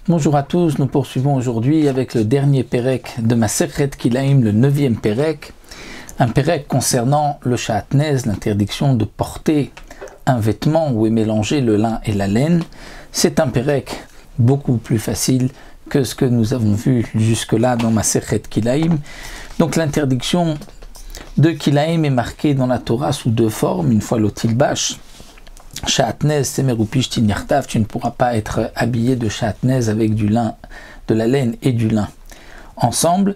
Bonjour à tous, nous poursuivons aujourd'hui avec le dernier Pérec de Masechet Kilaim, le 9e Pérec. Un Pérec concernant le Shahatnez, l'interdiction de porter un vêtement où est mélangé le lin et la laine. C'est un Pérec beaucoup plus facile que ce que nous avons vu jusque-là dans Masechet Kilaim. Donc l'interdiction de Kilaim est marquée dans la Torah sous deux formes, une fois l'otilbash. Shahatnez, Semer ou Pishtin Yartav, tu ne pourras pas être habillé de Shahatnez avec du lin, de la laine et du lin ensemble.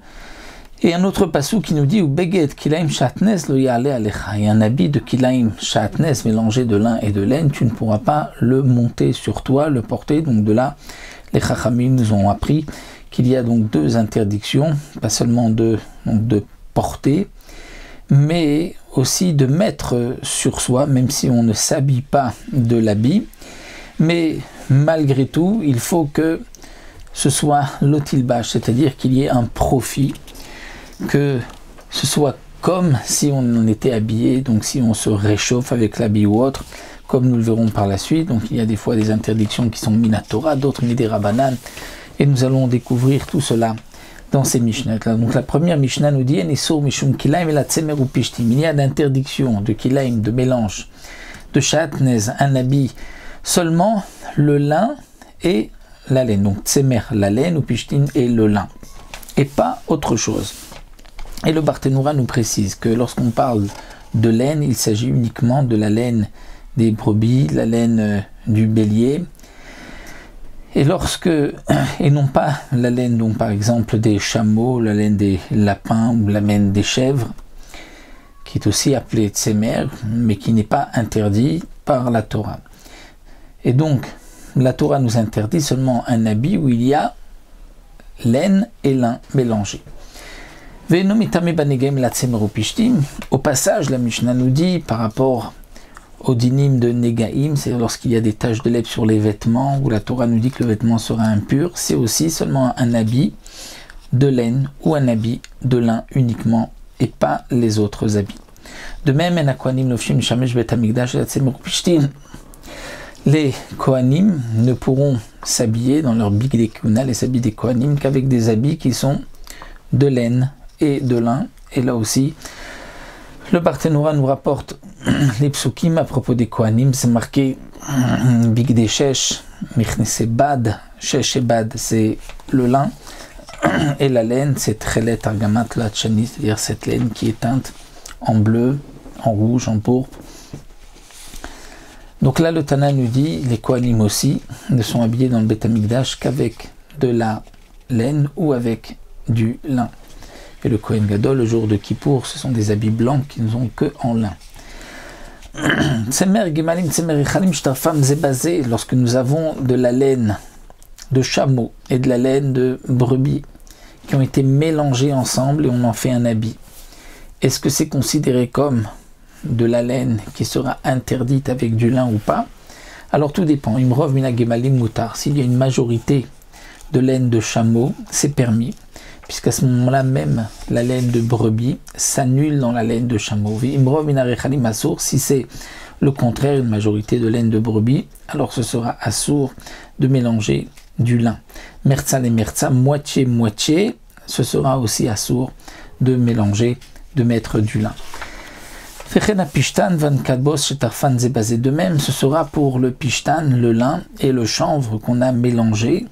Et un autre passou qui nous dit, ou Beged Kilaim Shahatnez lo ya'ale alecha, et un habit de Kilaim Shahatnez mélangé de lin et de laine, tu ne pourras pas le monter sur toi, le porter. Donc de là, les Chachamim nous ont appris qu'il y a donc deux interdictions, pas seulement de porter, mais aussi de mettre sur soi, même si on ne s'habille pas de l'habit. Mais malgré tout, il faut que ce soit l'otilbash, c'est-à-dire qu'il y ait un profit, que ce soit comme si on en était habillé, donc si on se réchauffe avec l'habit ou autre, comme nous le verrons par la suite. Donc il y a des fois des interdictions qui sont minatora, d'autres midérabanan, et nous allons découvrir tout cela dans ces Mishnah. Donc la première Mishnah nous dit il y a d'interdiction de Kilaim, de mélange, de Shahatnez, un habit, seulement le lin et la laine. Donc Tsemer, la laine, ou Pishtin et le lin, et pas autre chose. Et le Barthénoura nous précise que lorsqu'on parle de laine, il s'agit uniquement de la laine des brebis, la laine du bélier, et non pas la laine, donc par exemple des chameaux, la laine des lapins ou la laine des chèvres, qui est aussi appelée tsemer, mais qui n'est pas interdit par la Torah. Et donc, la Torah nous interdit seulement un habit où il y a laine et lin mélangés. Au passage, la Mishnah nous dit par rapport au dinim de Negaim, c'est lorsqu'il y a des taches de lèvres sur les vêtements, où la Torah nous dit que le vêtement sera impur, c'est aussi seulement un habit de laine ou un habit de lin uniquement, et pas les autres habits. De même, les Kohanim ne pourront s'habiller dans leur big des kuna, les habits des Kohanim, qu'avec des habits qui sont de laine et de lin. Et là aussi, le Barthénoura nous rapporte les psukim à propos des Kohanim, c'est marqué Big des Shesh, Michnese Bad, Shesh et Bad, c'est le lin, et la laine, c'est Trelet Argamat Latchani, c'est-à-dire cette laine qui est teinte en bleu, en rouge, en pourpre. Donc là, le Tana nous dit, les Kohanim aussi ne sont habillés dans le Beth Amikdash qu'avec de la laine ou avec du lin. Et le Kohen Gadol, le jour de Kippour, ce sont des habits blancs qui ne sont que en lin. Lorsque nous avons de la laine de chameau et de la laine de brebis qui ont été mélangés ensemble et on en fait un habit, est-ce que c'est considéré comme de la laine qui sera interdite avec du lin ou pas? Alors tout dépend. Imrov mina gemalim mutar. S'il y a une majorité de laine de chameau, c'est permis, puisqu'à ce moment-là même, la laine de brebis s'annule dans la laine de chameau. Si c'est le contraire, une majorité de laine de brebis, alors ce sera assour de mélanger du lin. Merza et merza, moitié-moitié, ce sera aussi assour de mélanger, de mettre du lin. De même, ce sera pour le pishtan, le lin et le chanvre qu'on a mélangé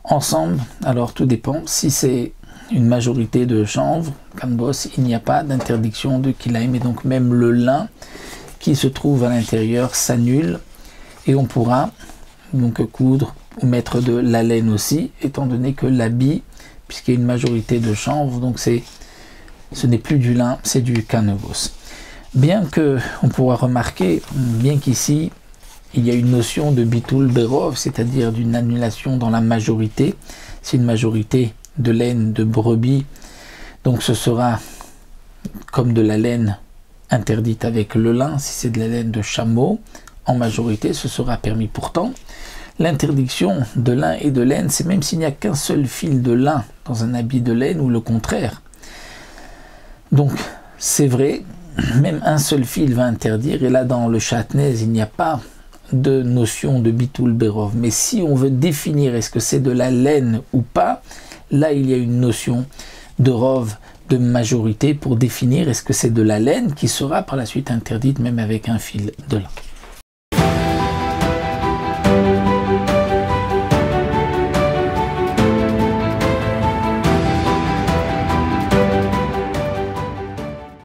ensemble. Alors tout dépend. Si c'est une majorité de chanvre, kanbos, il n'y a pas d'interdiction de kilaim, et donc même le lin qui se trouve à l'intérieur s'annule et on pourra donc coudre ou mettre de la laine aussi, étant donné que l'habit, puisqu'il y a une majorité de chanvre, donc ce n'est plus du lin, c'est du kanevos. Bien que on pourra remarquer, bien qu'ici il y a une notion de bitul berov, c'est-à-dire d'une annulation dans la majorité. C'est une majorité de laine de brebis, donc ce sera comme de la laine interdite avec le lin. Si c'est de la laine de chameau, en majorité, ce sera permis. Pourtant, l'interdiction de lin et de laine, c'est même s'il n'y a qu'un seul fil de lin dans un habit de laine ou le contraire. Donc, c'est vrai, même un seul fil va interdire, et là dans le Shahatnez, il n'y a pas de notion de bitul berov. Mais si on veut définir est-ce que c'est de la laine ou pas, là il y a une notion de rov, de majorité pour définir est-ce que c'est de la laine qui sera par la suite interdite même avec un fil de lin.